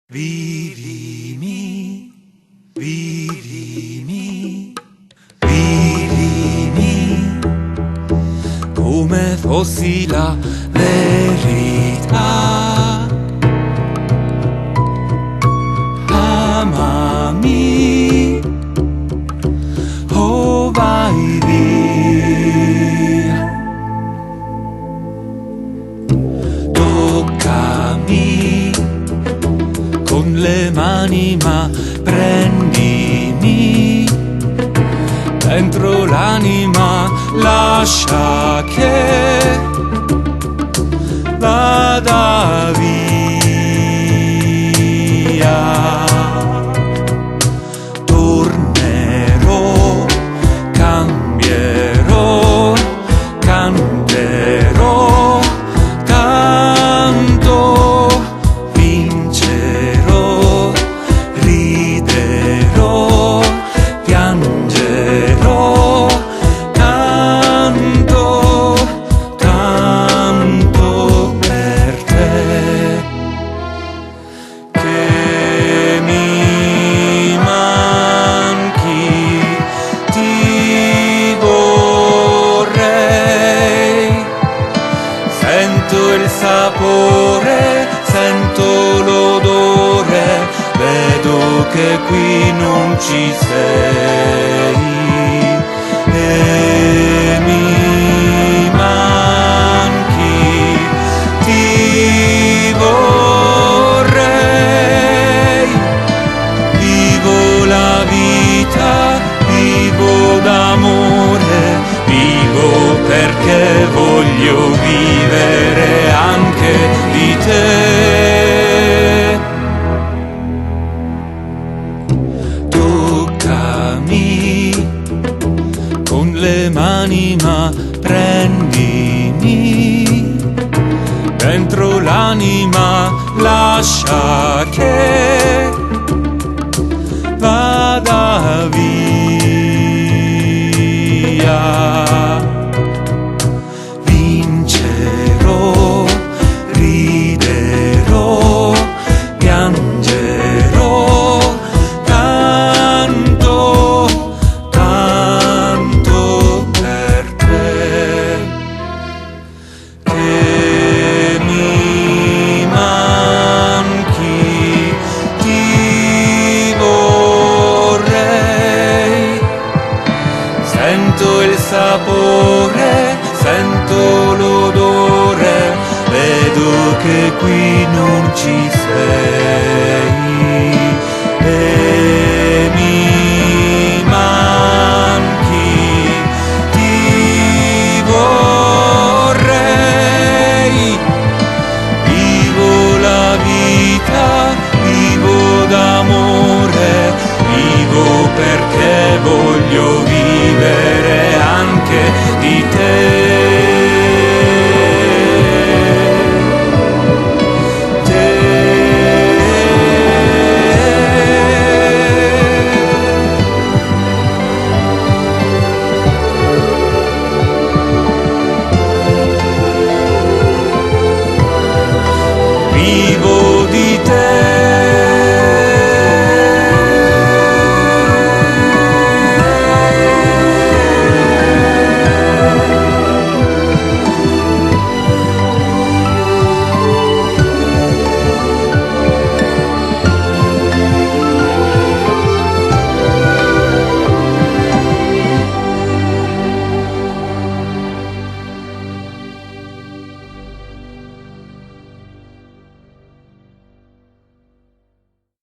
Vivimi, vivimi, vivimi, come fossi la verità. Amami, oh vai via, toccami con le mani, ma prendimi dentro l'anima, lascia che vada via. Tornerò, cambierò, canterò, tanto vincerò, riderò, piangerò, tanto, tanto per te che mi manchi, ti vorrei. Sento il sapore, sento l'odore, vedo che qui non ci sei e mi manchi, ti vorrei. Vivo la vita, vivo d'amore, vivo perché voglio vivere anche di te. Toccami con le mani, ma prendimi dentro l'anima, lascia che vada via. Vincerò, riderò, piangerò, tanto, tanto per te che mi manchi, ti vorrei. Sento il sapore, sento l'odore, vedo che qui non ci sei.